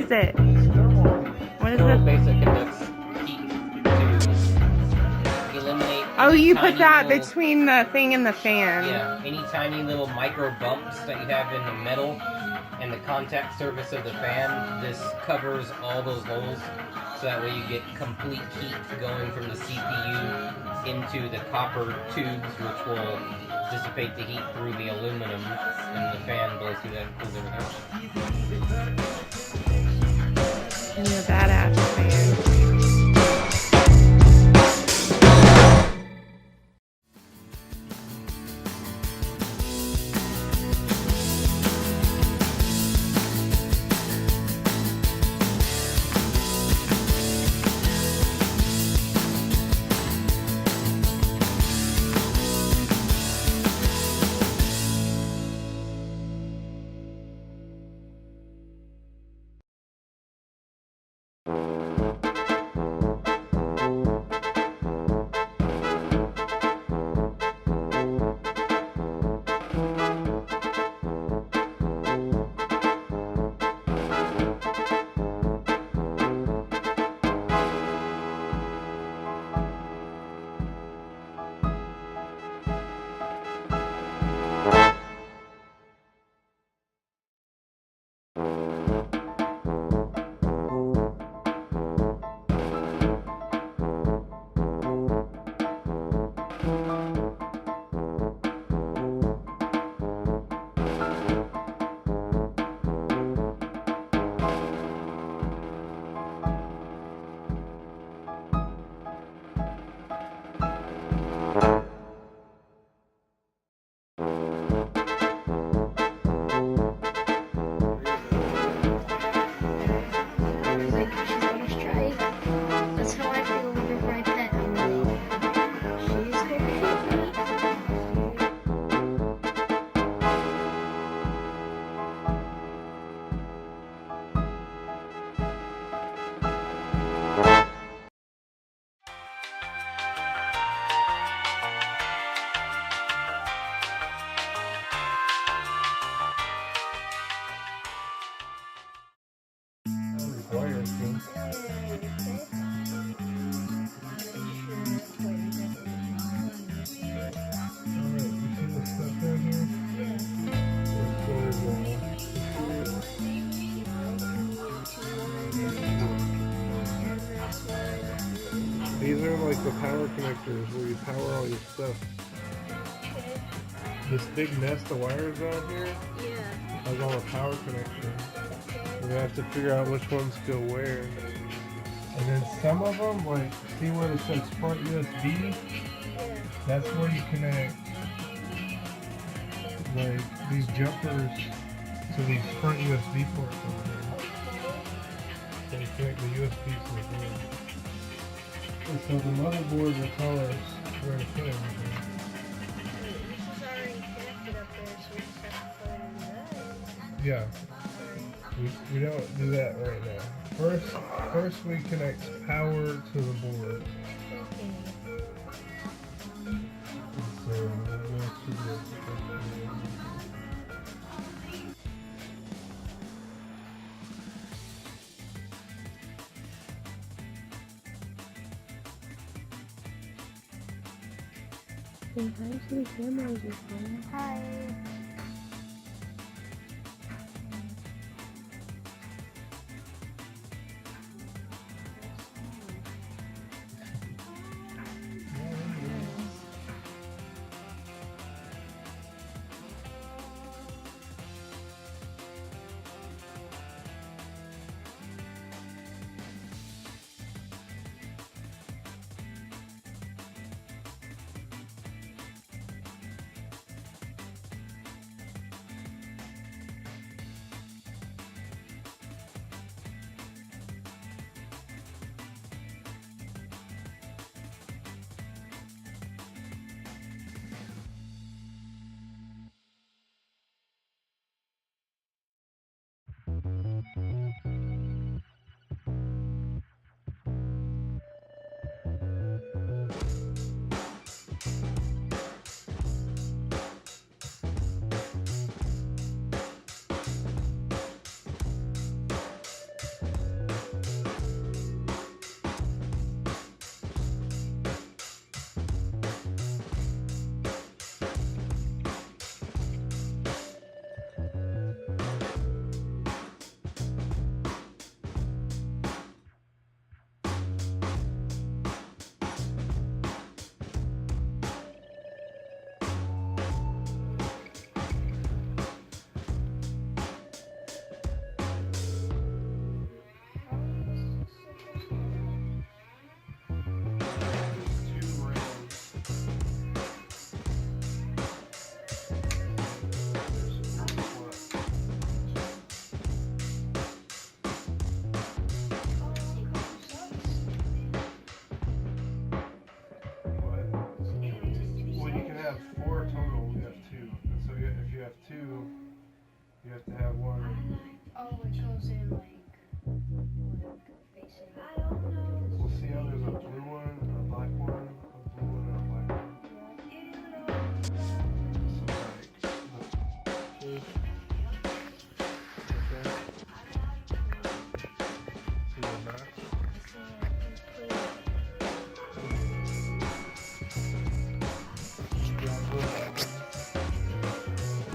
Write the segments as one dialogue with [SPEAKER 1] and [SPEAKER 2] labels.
[SPEAKER 1] is it? What is
[SPEAKER 2] So
[SPEAKER 1] it?
[SPEAKER 2] basically conducts heat to eliminate.
[SPEAKER 1] Oh,
[SPEAKER 2] any
[SPEAKER 1] you put
[SPEAKER 2] tiny
[SPEAKER 1] that
[SPEAKER 2] little-
[SPEAKER 1] between the thing and the fan.
[SPEAKER 2] Yeah, any tiny little micro bumps that you have in the metal and the contact surface of the fan. This covers all those holes, so that way you get complete heat going from the CPU into the copper tubes, which will dissipate the heat through the aluminum, and the fan blows through that and cools everything.
[SPEAKER 1] You're a badass fan.
[SPEAKER 3] These are like the power connectors where you power all your stuff. This big nest of wires out here has all the power connections. We have to figure out which ones go where. And then some of them, like, see where it says front USB? That's where you connect, like, these jumpers to these front USB ports over here. So you connect the USB to the board. And so the motherboard will tell us where to put everything.
[SPEAKER 4] This is already connected up there, so we just have to put it in there.
[SPEAKER 3] Yeah. We don't do that right now. First we connect power to the board. So we'll go to this.
[SPEAKER 1] Say hi to the cameras, your friend.
[SPEAKER 4] Hi.
[SPEAKER 3] two, you have to have one.
[SPEAKER 4] Oh, it goes in like facing.
[SPEAKER 3] We'll see how there's a blue one, a black one, a blue one, and a black one. So like this. Okay. See the back?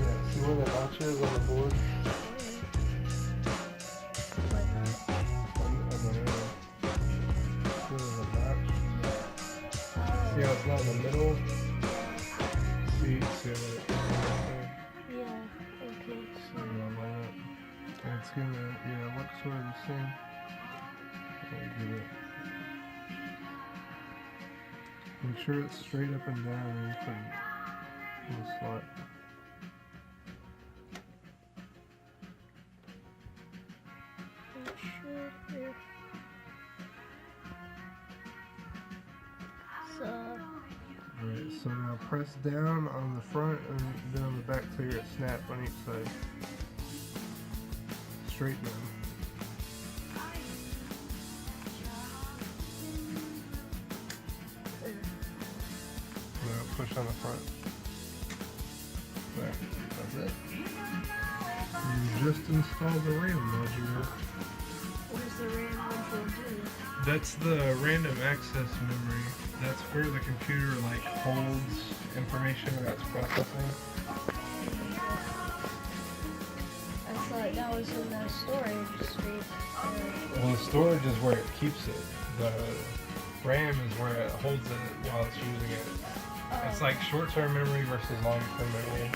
[SPEAKER 3] Yeah, see where the notch is on the board? See how it's not in the middle? See it.
[SPEAKER 4] Yeah, okay, so.
[SPEAKER 3] And it's gonna, look sort of the same. Give it. Make sure it's straight up and down and you put it in the slot. Alright, so now press down on the front and then on the back to hear it snap on each side. Straight down. Now push on the front. There, that's it. You just installed the RAM module.
[SPEAKER 4] What does the RAM module do?
[SPEAKER 3] That's the random access memory. That's where the computer like holds information that it's processing.
[SPEAKER 4] I thought that was in the storage space.
[SPEAKER 3] Well, the storage is where it keeps it. The RAM is where it holds it while it's using it. It's like short-term memory versus long-term memory.